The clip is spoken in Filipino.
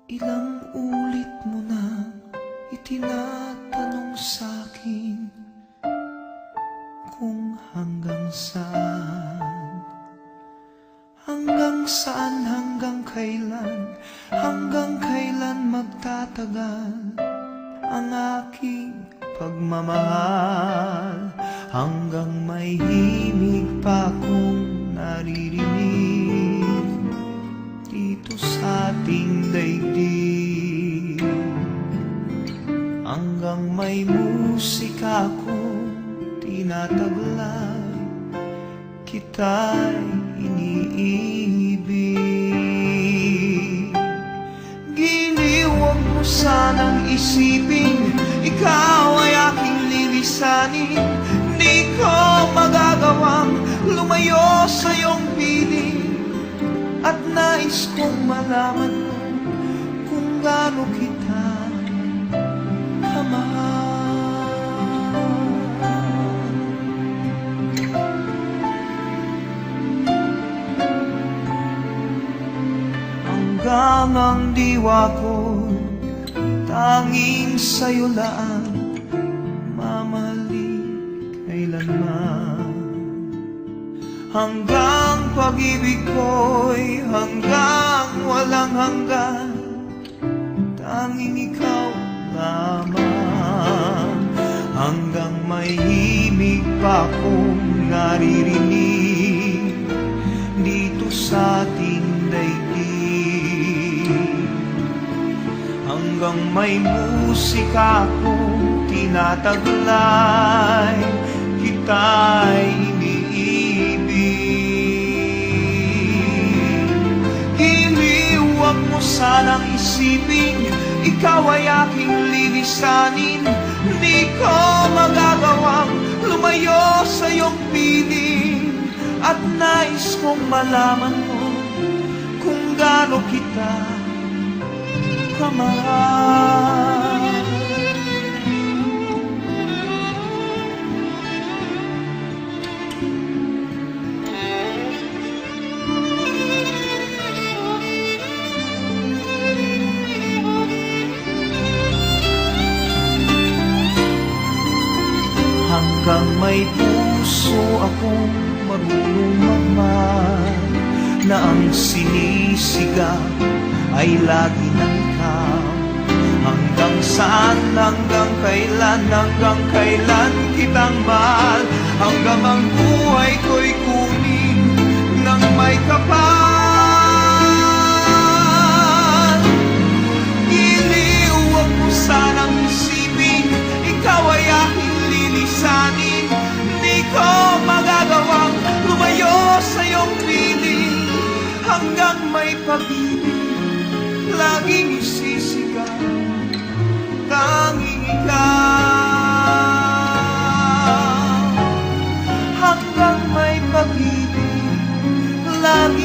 Ilang ulit mo na itinatanong sa'kin kung hanggang saan, hanggang kailan magtatagal ang aking pagmamahal, hanggang may himig pa akong naririnig dito sa ating daigdig, hanggang may musika akong tinataglay, kita'y iniibig. Giliwag mo sanang isipin, ikaw ay aking lilisanin. Di ko magagawang lumayo sa iyong piling, at nais kong malaman mo kung gaano kita kamahal. Hanggang ang diwa ko tanging sa'yo lang mamahalin kailanman, hanggang pag-ibig ko'y hanggang walang hanggan, tanging ikaw lamang, hanggang may himig pa akong naririnig dito sa ating daigdig, hanggang may musika akong tinataglay, kita'y iniibig. Giliwag mo sanang isipin, ikaw ay aking lilisanin. Di ko magagawang lumayo sa iyong piling, at nais kong malaman mo kung gaano kita kamahal. Hanggang may puso akong marunong magmahal, na ang sinisigaw ay lagi ng ikaw. Hanggang saan, hanggang kailan kitang mahal, hanggang ang buhay ko'y kunin ng may kapal. Giliwag mo sanang isipin, ikaw ay aking lilisanin. Di ko magagawang lumayo sa iyong piling, hanggang may pag-ibig laging isisigaw, tanging ikaw. Hanggang may pag-ibig laging